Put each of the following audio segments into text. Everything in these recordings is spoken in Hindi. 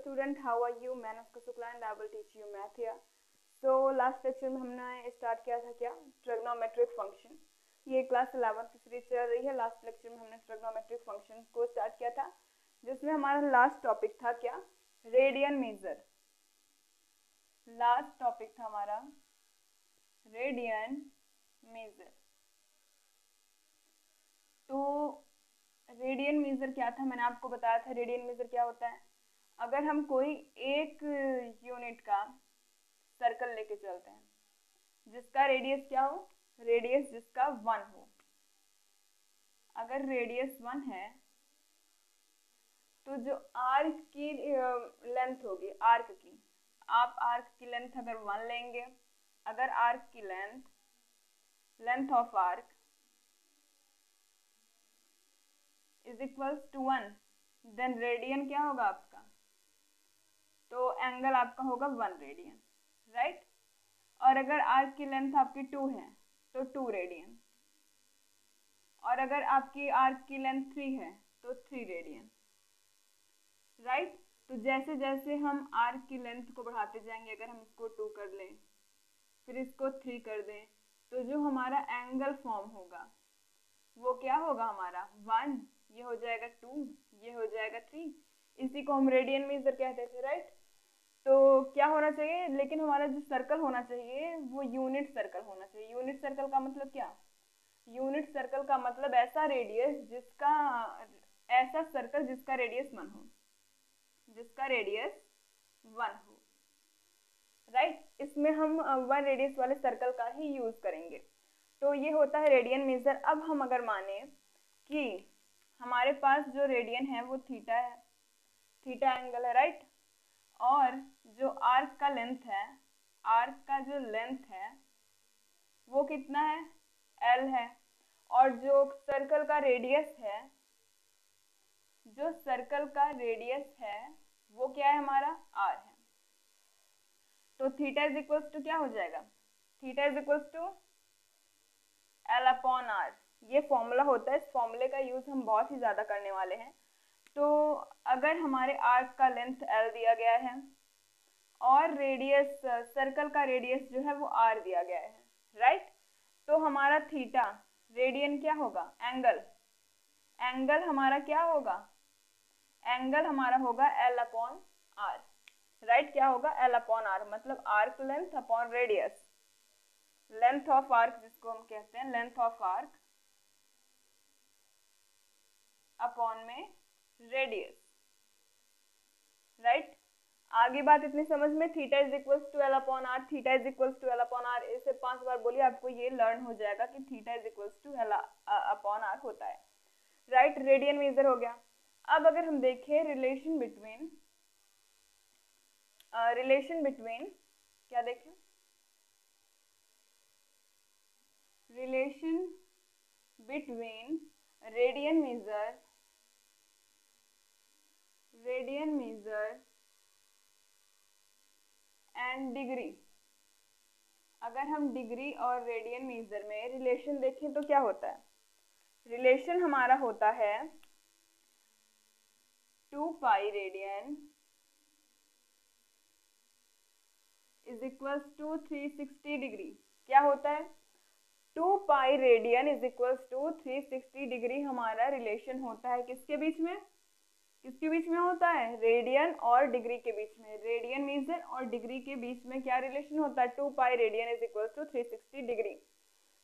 student, how are you? मैं Anushka Shukla and I will teach you math here. So last lecture में हमने स्टार्ट किया था क्या, ट्रिग्नोमेट्रिक फंक्शन. ये क्लास 11 की सीरीज चल रही है. लास्ट लेक्चर में हमने ट्रिग्नोमेट्रिक फंक्शन को स्टार्ट किया था, जिसमें हमारा लास्ट टॉपिक था क्या, रेडियन मेजर. लास्ट टॉपिक था हमारा रेडियन मेजर. तो रेडियन मेजर क्या था, मैंने आपको बताया था रेडियन मेजर क्या होता है. अगर हम कोई एक यूनिट का सर्कल लेके चलते हैं जिसका रेडियस क्या हो, रेडियस जिसका 1 हो. अगर रेडियस 1 है तो जो आर्क की लेंथ होगी, आर्क की, आप आर्क की लेंथ अगर 1 लेंगे, अगर आर्क की length of arc is equals to 1, then radian क्या होगा आपका, तो एंगल आपका होगा 1 रेडियन, राइट. और अगर आर्क की लेंथ आपकी 2 है तो 2 रेडियन, और अगर आपकी आर्क की लेंथ 3 है तो 3 रेडियन, राइट. तो जैसे जैसे हम आर्क की लेंथ को बढ़ाते जाएंगे, अगर हम इसको 2 कर लें, फिर इसको 3 कर दें, तो जो हमारा एंगल फॉर्म होगा वो क्या होगा, हमारा 1, ये हो जाएगा 2, ये हो जाएगा 3. इसी को हम रेडियन मेजर कहते थे, राइट. तो क्या होना चाहिए, लेकिन हमारा जो सर्कल होना चाहिए वो यूनिट सर्कल होना चाहिए. यूनिट सर्कल का मतलब क्या, यूनिट सर्कल का मतलब ऐसा रेडियस जिसका, ऐसा सर्कल जिसका रेडियस 1 हो, जिसका रेडियस 1 हो, राइट. इसमें हम 1 रेडियस वाले सर्कल का ही यूज करेंगे. तो ये होता है रेडियन मेजर. अब हम अगर माने कि हमारे पास जो रेडियन है वो थीटा है, थीटा एंगल है, राइट. और जो आर्क का लेंथ है, आर्क का जो लेंथ है वो कितना है, L है. और जो सर्कल का रेडियस है, जो सर्कल का रेडियस है वो क्या है हमारा, R है. तो थीटा इज इक्वल्स टू क्या हो जाएगा, theta is equals to L upon R. ये फॉर्मूला होता है, इस फॉर्मूले का यूज हम बहुत ही ज्यादा करने वाले हैं. तो अगर हमारे आर्क का लेंथ L दिया गया है और रेडियस, सर्कल का रेडियस जो है वो R दिया गया है, राइट. तो हमारा थीटा, रेडियन क्या होगा, एंगल, एंगल हमारा क्या होगा, एंगल हमारा होगा L अपॉन R, राइट. क्या होगा, L अपॉन R, मतलब arc length upon radius, length of arc जिसको हम कहते हैं, लेंथ ऑफ आर्क अपॉन में रेडियस, राइट. आगे बात इतनी समझ में, theta is equals to L upon R, theta is equals to L upon R. इसे 5 बार बोलिए, आपको ये लर्न हो जाएगा कि theta is equals to L upon R होता है, राइट. रेडियन मेजर हो गया. अब अगर हम देखें रिलेशन बिटवीन, क्या देखें, relation between radian measure and degree. अगर हम डिग्री और रेडियन मेजर में रिलेशन देखें तो क्या होता है, रिलेशन हमारा होता है 2 pi radian is equals to 360 degree. क्या होता है, 2 pi radian is equals to 360 degree हमारा रिलेशन होता है. किसके बीच में, किसके बीच में होता है, रेडियन और डिग्री के बीच में. रेडियन मेजर और डिग्री के बीच में क्या रिलेशन होता है, 2 pi radian is equals to 360 degree,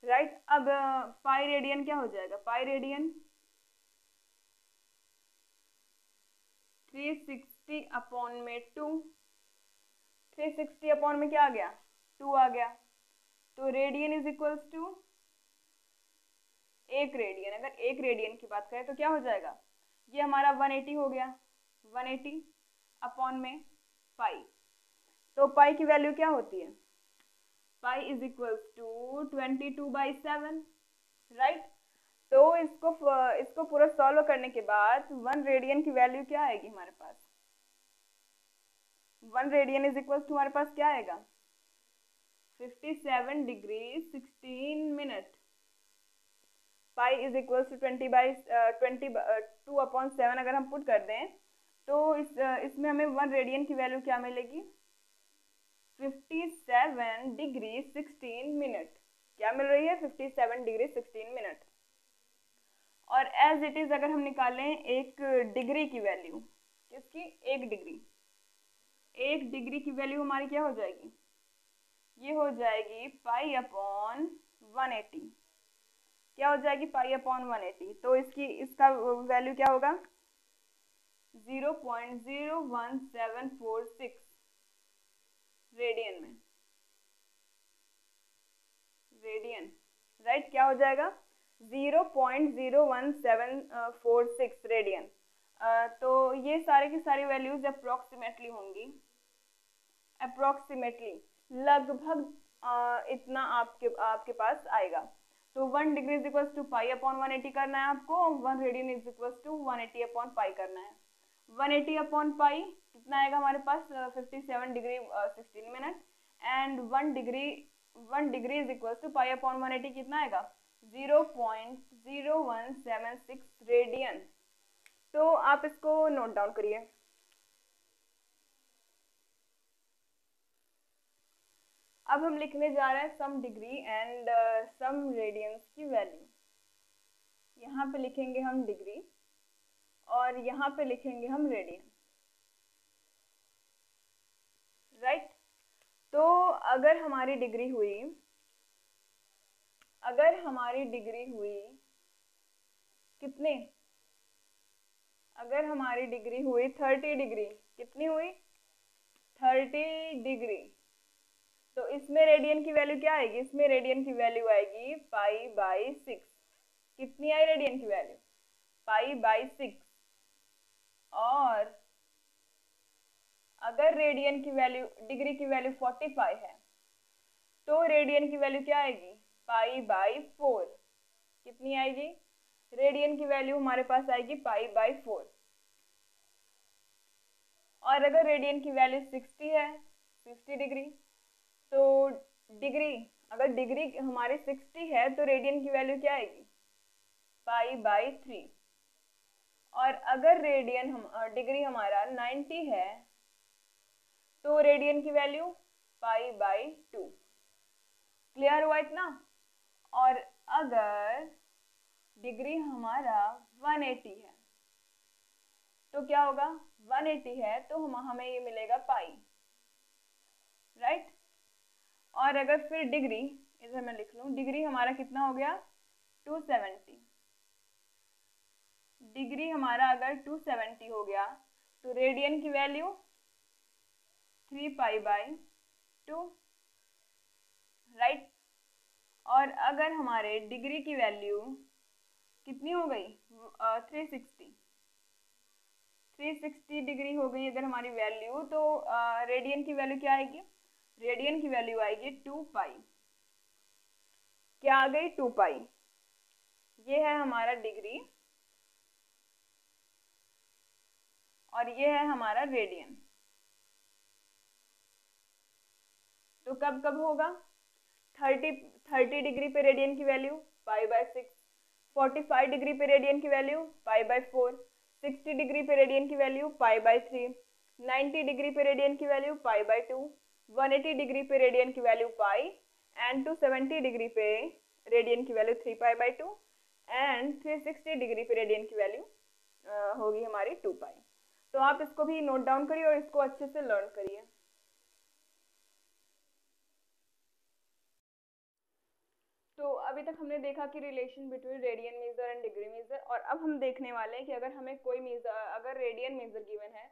right. अब पाई रेडियन क्या हो जाएगा, पाई रेडियन 360 अपॉन में 2, 360 अपॉन में क्या आ गया, 2 आ गया. तो radian is equals to 1 radian. अगर 1 रेडियन की बात करें तो क्या हो जाएगा, ये हमारा 180 हो गया, 180 अपॉन में पाई. तो पाई की वैल्यू क्या होती है, pi is equals to 22/7, right. तो इसको पूरा सॉल्व करने के बाद 1 रेडियन की वैल्यू क्या आएगी हमारे पास, 1 रेडियन इज इक्वल्स टू हमारे पास क्या आएगा, 57 degree 16 minute. Pi is equals to 2/7 अगर हम पुट कर दें तो इसमें हमें 1 रेडियन की वैल्यू क्या मिलेगी? 57 डिग्री 16 मिनट। क्या मिल रही है? 57 डिग्री 16 मिनट। और एज इट इज अगर हम निकालें एक डिग्री की वैल्यू, किसकी? 1 डिग्री। 1 डिग्री की वैल्यू हमारी क्या हो जाएगी? ये हो जाएगी पाई अपॉन 180। क्या हो जाएगी? पाई अपॉन 180। तो इसका वैल्यू क्या होगा? 0.01746 रेडियन में। Radian, right? क्या हो जाएगा? 0.01746 रेडियन। तो ये सारे की सारी वैल्यूज अप्रोक्सीमेटली होंगी, अप्रोक्सीमेटली लगभग इतना आपके पास आएगा। तो 1 degree is equal to pi upon 180 करना है आपको, 1 radian is equal to 180 upon pi करना है। 180 अपॉन पाई कितना आएगा हमारे पास? 57 degree 16 minute. And 1 degree is equal to pi upon 180 कितना आएगा? 0.0176 रेडियन। तो आप इसको नोट डाउन करिए। अब हम लिखने जा रहे हैं some degree and some radians की वैल्यू। यहाँ पे लिखेंगे हम डिग्री और यहाँ पे लिखेंगे हम रेडियन, राइट? तो अगर हमारी डिग्री हुई कितने? अगर हमारी डिग्री हुई 30 डिग्री, कितनी हुई? 30 डिग्री। तो इसमें रेडियन की वैल्यू क्या आएगी? इसमें रेडियन की वैल्यू आएगी पाई बाई 6। कितनी आई रेडियन की वैल्यू? Pi by 6। और अगर रेडियन की वैल्यू, डिग्री की वैल्यू 45 है, तो रेडियन की वैल्यू क्या आएगी? Pi by 4। कितनी आएगी? रेडियन की वैल्यू हमारे पास आएगी पाई बाई 4। और अगर रेडियन की वैल्यू 60 है, 60 डिग्री, तो अगर डिग्री हमारी 60 है तो रेडियन की वैल्यू क्या आएगी? Pi by 3। और अगर डिग्री हमारा 90 है तो रेडियन की वैल्यू पाई बाई 2। क्लियर हुआ इतना? और अगर डिग्री हमारा 180 है तो क्या होगा? 180 है तो हमें ये मिलेगा पाई, राइट? और अगर फिर डिग्री, इधर मैं लिख लूँ, डिग्री हमारा कितना हो गया? 270। डिग्री हमारा अगर 270 हो गया तो रेडियन की वैल्यू 3 पाई बाई 2, राइट? और अगर हमारे डिग्री की वैल्यू कितनी हो गई? 360 डिग्री हो गई अगर हमारी वैल्यू, तो रेडियन की वैल्यू क्या आएगी? रेडियन की वैल्यू आएगी 2 पाई। क्या आ गई? 2 पाई। ये है हमारा डिग्री और ये है हमारा रेडियन। तो कब कब होगा? 30 डिग्री पे रेडियन की वैल्यू पाई बाई 6, 45 डिग्री पे रेडियन की वैल्यू पाई बाई 4, 60 डिग्री पे रेडियन की वैल्यू पाई बाई 3, 90 डिग्री पे रेडियन की वैल्यू पाई बाई 2, 180 डिग्री पे रेडियन की वैल्यू पाई, एंड 270 डिग्री पे रेडियन की value 3 pi by 2, and 360 degree पे रेडियन की वैल्यू होगी हमारी 2 पाई। तो आप इसको भी नोट डाउन करिए और इसको अच्छे से लर्न करिए। तो अभी तक हमने देखा कि relation between radian measure and degree measure, और अब हम देखने वाले हैं कि अगर हमें कोई मेजर, अगर रेडियन मेजर गिवन है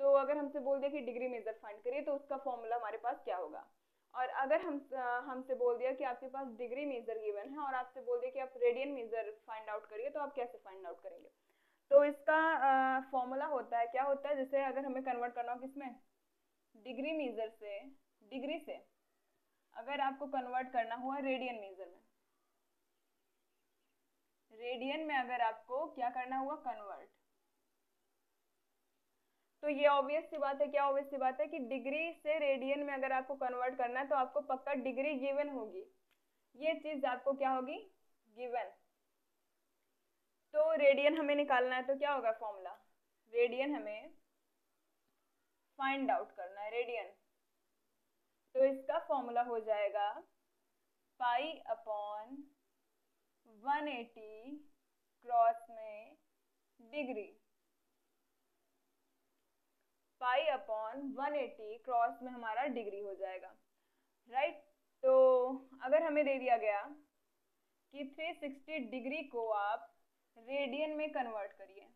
तो अगर हमसे बोल दिया कि डिग्री मेजर फाइंड करिए तो उसका फॉर्मूला हमारे पास क्या होगा। और अगर हमसे बोल दिया कि आपके पास डिग्री मेजर गिवन है और आपसे बोल दिया कि आप रेडियन मेजर फाइंड आउट करिए, तो आप कैसे फाइंड आउट करेंगे? तो इसका फॉर्मूला होता है, क्या होता है? जैसे अगर हमें कन्वर्ट करना हो किसमें? डिग्री मेजर से, डिग्री से अगर आपको कन्वर्ट करना हुआ रेडियन मेजर में, रेडियन में अगर आपको क्या करना हुआ? कन्वर्ट, तो ये ऑब्वियस सी बात है। क्या ऑब्वियस सी बात है? कि डिग्री से रेडियन में अगर आपको कन्वर्ट करना है तो आपको पक्का डिग्री गिवन होगी, ये चीज आपको क्या होगी? गिवन। तो रेडियन हमें निकालना है तो क्या होगा फॉर्मूला? रेडियन हमें फाइंड आउट करना है रेडियन। तो इसका फॉर्मूला हो जाएगा पाई अपॉन 180 क्रॉस में डिग्री, पाई अपॉन 180 क्रॉस में हमारा डिग्री हो जाएगा, राइट। तो अगर हमें दे दिया गया कि 360 डिग्री को आप रेडियन में कन्वर्ट करिए,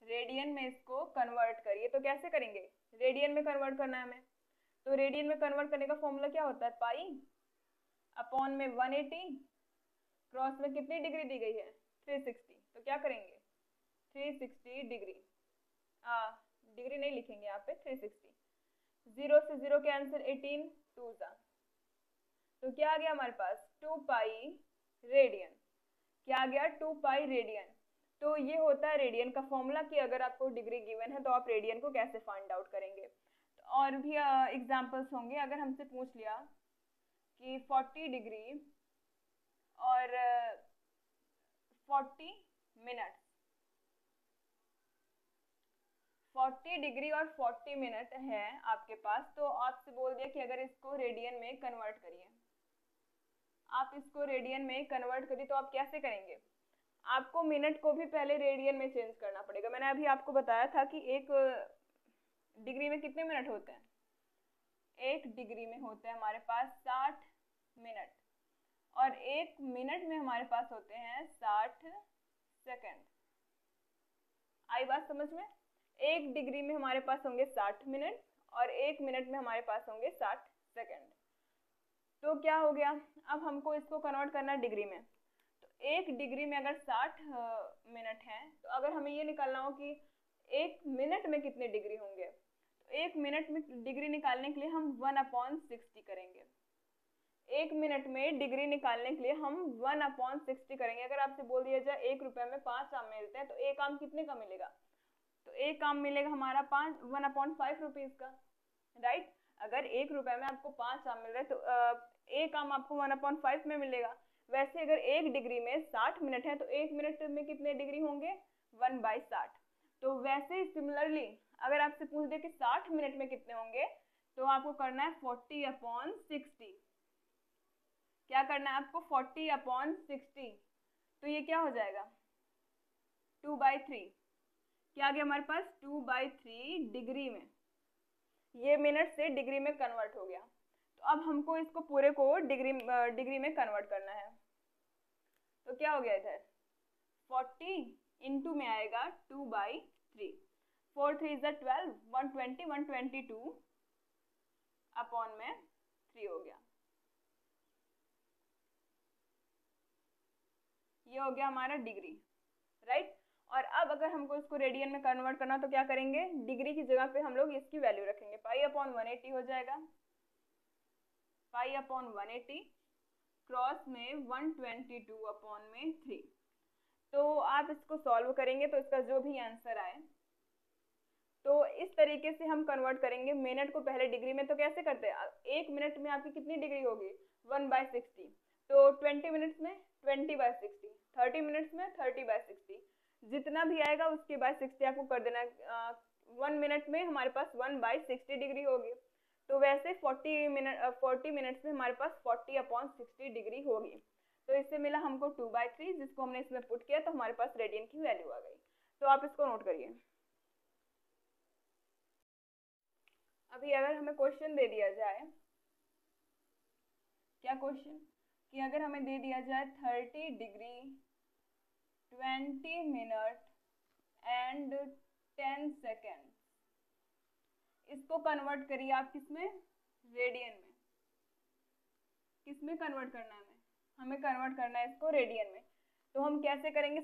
रेडियन में इसको कन्वर्ट करिए, तो कैसे करेंगे? रेडियन में कन्वर्ट करना है हमें, तो रेडियन में कन्वर्ट करने का फॉर्मूला क्या होता है? पाई अपॉन में 180 क्रॉस में कितनी डिग्री दी गई है? 360। तो क्या करेंगे? 360 डिग्री, डिग्री नहीं लिखेंगे यहाँ पे, 360। 0 से 0 कैंसिल, 18 2 जा, तो क्या आ गया हमारे पास? 2 पाई रेडियन। क्या आ गया? 2 पाई रेडियन। तो ये होता है रेडियन का फॉर्मूला कि अगर आपको डिग्री गिवन है तो आप रेडियन को कैसे फाइंड आउट करेंगे। तो और भी एग्जांपल्स होंगे। अगर हमसे पूछ लिया कि 40 डिग्री और 40 मिनट, 40 डिग्री और 40 मिनट है आपके पास, तो आपसे बोल दिया कि अगर इसको रेडियन में कन्वर्ट करिए, आप इसको रेडियन में कन्वर्ट करिए, तो आप कैसे करेंगे? आपको मिनट को भी पहले रेडियन में चेंज करना पड़ेगा। मैंने अभी आपको बताया था कि एक डिग्री में कितने मिनट होते हैं? एक डिग्री में होते हैं हमारे पास 60 मिनट, और एक मिनट में हमारे पास होते हैं 60 सेकंड। आई बात समझ में? एक डिग्री में हमारे पास होंगे 60 मिनट और एक मिनट में हमारे पास होंगे 60 सेकंड। तो क्या हो गया? अब हमको इसको कन्वर्ट करना है डिग्री में। तो एक डिग्री में अगर 60 मिनट है, तो अगर हमें ये निकालना हो कि एक मिनट में कितने डिग्री होंगे, तो एक मिनट में डिग्री निकालने के लिए हम 1/60 करेंगे। एक मिनट में डिग्री निकालने के लिए हम 1/60 करेंगे। अगर आपसे बोल दिया जाए 1 रुपए में 5 आम मिलते हैं, तो एक आम कितने का मिलेगा? तो एक आम मिलेगा हमारा 1/5 रुपीज का, राइट। अगर 1 रुपए में आपको 5 आम मिल रहे हैं, तो एक आम आपको 1/5 में मिलेगा। वैसे अगर एक डिग्री में 60 मिनट है, तो एक मिनट में कितने डिग्री होंगे? 1/60। तो वैसे ही सिमिलरली अगर आपसे पूछ दे कि 60 मिनट में कितने होंगे, तो आपको करना है 40/60। क्या करना है आपको? 40/60। तो ये क्या हो जाएगा? 2/3। क्या आ गया हमारे पास? 2/3 डिग्री में। ये मिनट से डिग्री में कन्वर्ट हो गया। तो अब हमको इसको पूरे को डिग्री में कन्वर्ट करना है। तो क्या हो गया इधर? 40 इंटू में आएगा 2/3। 4 3 12, 120, 122 अपॉन में 3 हो गया। ये हो गया हमारा डिग्री, राइट। और अब अगर हमको इसको रेडियन में कन्वर्ट करना, तो क्या करेंगे? डिग्री की जगह पे हम लोग इसकी वैल्यू रखेंगे। पाई अपॉन 180 हो जाएगा, पाई अपॉन 180 क्रॉस में 122 अपॉन में 3। तो आप इसको सॉल्व करेंगे तो इसका जो भी आंसर आए, तो इस तरीके से हम कन्वर्ट करेंगे। मिनट को पहले डिग्री में, तो कैसे करते हैं? एक मिनट में आपकी कितनी डिग्री होगी? 1/60। तो 20 मिनट्स में 20/60, 30 मिनट्स में 30/60, जितना भी आएगा उसके बाय 60 आपको कर देना। 1 मिनट में हमारे पास 1/60 डिग्री होगी। तो वैसे 40 मिनट्स में हमारे पास 40/60 डिग्री होगी। तो इससे मिला हमको 2/3, जिसको हमने इसमें पुट किया तो हमारे पास रेडियन की वैल्यू आ गई। तो आप इसको नोट करिए। अभी अगर हमें क्वेश्चन दे दिया जाए, क्या क्वेश्चन? कि अगर हमें दे दिया जाए 30 डिग्री 20 मिनट एंड 10 सेकेंड, इसको कन्वर्ट करिए आप किसमें? रेडियन में। किसमें कन्वर्ट करना है हमें कन्वर्ट करना है इसको रेडियन में। तो हम कैसे करेंगे?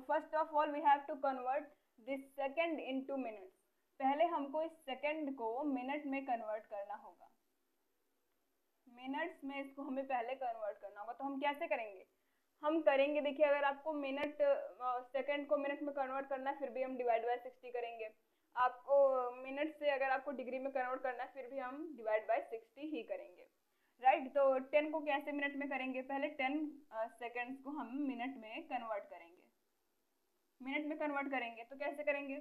First of all we have to convert this second into minutes. पहले हमको इस सेकेंड को मिनट में कन्वर्ट करना होगा। मिनट्स में इसको हमें पहले कन्वर्ट करना होगा। तो हम कैसे करेंगे? हम करेंगे, देखिए, अगर आपको मिनट सेकंड को मिनट में कन्वर्ट करना है, फिर भी हम डिवाइड बाय 60 करेंगे। आपको मिनट से अगर आपको डिग्री में कन्वर्ट करना है, फिर भी हम डिवाइड बाय 60 ही करेंगे, राइट। तो 10 को कैसे मिनट में करेंगे? पहले 10 सेकंड्स को हम मिनट में कन्वर्ट करेंगे। मिनट में कन्वर्ट करेंगे तो कैसे करेंगे,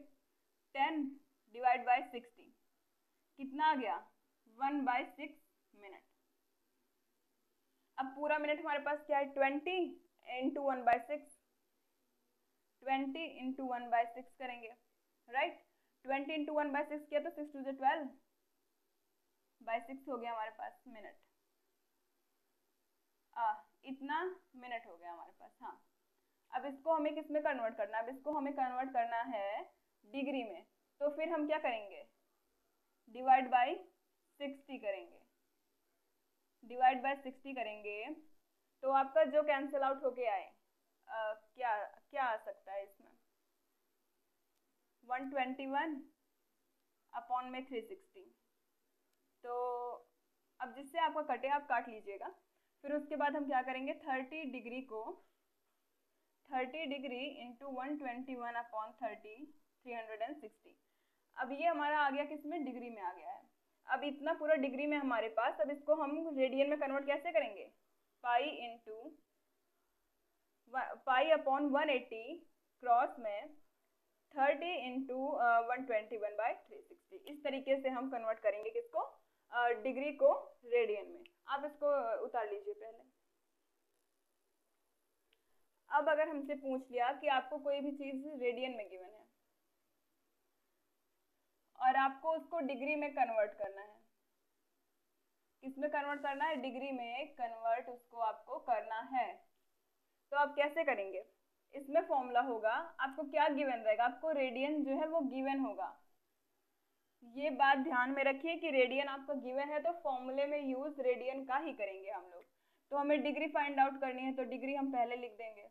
10 डिवाइड बाय 60 कितना आ गया, 1/6 मिनट। अब पूरा मिनट हमारे पास क्या है, 20 इंटू 1/6, 20 इंटू 1/6 करेंगे, राइट। 20 इंटू 1/6 किया तो 6 2 12/6 हो गया हमारे पास मिनट। इतना मिनट हो गया हमारे पास। हाँ, अब इसको हमें किस में कन्वर्ट करना है, अब इसको हमें कन्वर्ट करना है डिग्री में। तो फिर हम क्या करेंगे, डिवाइड बाय 60 करेंगे, डिवाइड बाय 60 करेंगे तो आपका जो कैंसिल आउट होके आए क्या क्या आ सकता है इसमें, 121 अपॉन में 360। तो अब जिससे आपका कटे आप काट लीजिएगा। फिर उसके बाद हम क्या करेंगे, 30 डिग्री को 30 डिग्री इंटू 121 अपॉन 30 360। अब ये हमारा आ गया किसमें, डिग्री में आ गया है। अब इतना पूरा डिग्री में हमारे पास, अब इसको हम रेडियन में कन्वर्ट कैसे करेंगे, pi into pi upon 180 cross में 30 इंटू 121/360। इस तरीके से हम कन्वर्ट करेंगे किसको, डिग्री को रेडियन में। आप इसको उतार लीजिए पहले। अब अगर हमसे पूछ लिया कि आपको कोई भी चीज रेडियन में गिवन है और आपको उसको डिग्री में कन्वर्ट करना है, किसमें कन्वर्ट करना है, डिग्री में कन्वर्ट उसको आपको करना है, तो आप कैसे करेंगे, इसमें फॉर्मूला होगा, आपको क्या गिवन रहेगा, आपको रेडियन जो है वो गिवन होगा। ये बात ध्यान में रखिए कि रेडियन आपका गिवन है तो फॉर्मूले में यूज रेडियन का ही करेंगे हम लोग। तो हमें डिग्री फाइंड आउट करनी है तो डिग्री हम पहले लिख देंगे,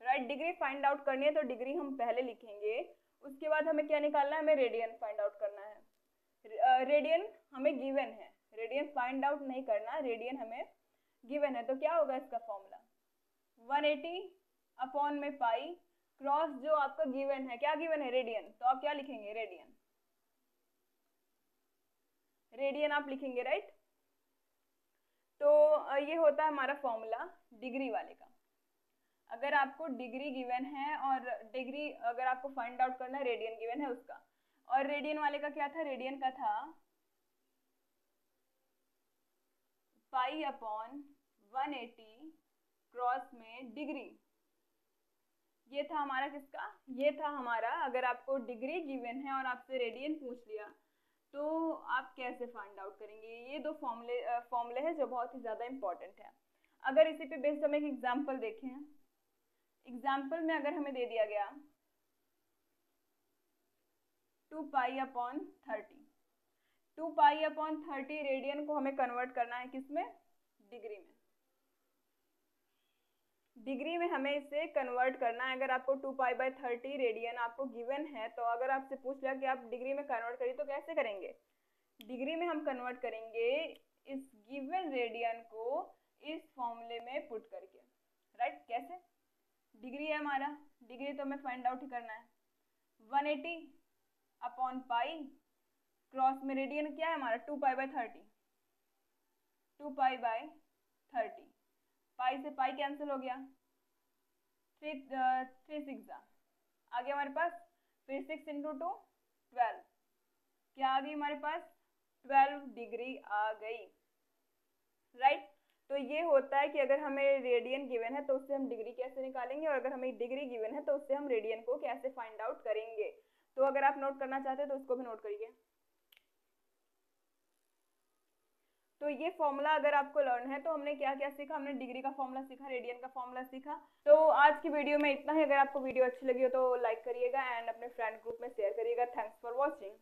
राइट। डिग्री फाइंड आउट करनी है तो डिग्री हम पहले लिखेंगे। उसके बाद हमें क्या निकालना है, हमें रेडियन फाइंड आउट करना है। रेडियन हमें गिवन है, रेडियन फाइंड आउट नहीं करना, रेडियन हमें गिवन है। तो क्या होगा इसका फॉर्मूला, 180 अपॉन में पाई क्रॉस जो आपका गिवन है, क्या गिवन है, रेडियन। तो आप क्या लिखेंगे, रेडियन, रेडियन आप लिखेंगे, राइट। तो ये होता है हमारा फॉर्मूला डिग्री वाले का। अगर आपको डिग्री गिवन है और डिग्री अगर आपको फाइंड आउट करना है, रेडियन गिवन है उसका। और रेडियन वाले का क्या था, रेडियन का था पाई अपॉन 180 क्रॉस में डिग्री। ये था हमारा किसका, ये था हमारा, अगर आपको डिग्री गिवन है और आपसे रेडियन पूछ लिया तो आप कैसे फाइंड आउट करेंगे। ये दो फॉर्मूले हैं जो बहुत ही ज़्यादा इंपॉर्टेंट है। अगर इसी पे बेस्ड हम एक एग्जाम्पल देखें, एग्जाम्पल में अगर हमें दे दिया गया 2 pi upon 30, 2 pi upon 30 radian को हमें कन्वर्ट करना है किसमें, डिग्री में। डिग्री में हमें इसे कन्वर्ट करना है। अगर आपको 2π/30 रेडियन आपको गिवन है तो अगर आपसे पूछ लिया कि आप डिग्री में कन्वर्ट करिए तो कैसे करेंगे, डिग्री में हम कन्वर्ट करेंगे इस गिवन रेडियन को इस फॉर्मूले में पुट करके, राइट। कैसे, डिग्री है हमारा, डिग्री तो हमें फाइंड आउट ही करना है, 180 अपॉन पाई क्रॉस में रेडियन क्या है हमारा, 2π/30, 2π/30, पाई से पाई कैंसिल हो गया, 3 6 आ गया हमारे पास, फिर 6 इंटू 2 12, क्या आ गई हमारे पास, 12 डिग्री आ गई, राइट। तो ये होता है कि अगर हमें रेडियन गिवन है तो उससे हम डिग्री कैसे निकालेंगे, और अगर हमें डिग्री गिवन है तो उससे हम रेडियन को कैसे फाइंड आउट करेंगे। तो अगर आप नोट करना चाहते हैं तो उसको भी नोट करिए। तो ये फॉर्मूला अगर आपको लर्न है तो हमने क्या क्या सीखा, हमने डिग्री का फॉर्मूला सीखा, रेडियन का फॉर्मूला सीखा। तो आज की वीडियो में इतना ही। अगर आपको वीडियो अच्छी लगी हो तो लाइक करिएगा एंड अपने फ्रेंड ग्रुप में शेयर करिएगा। Thanks for watching.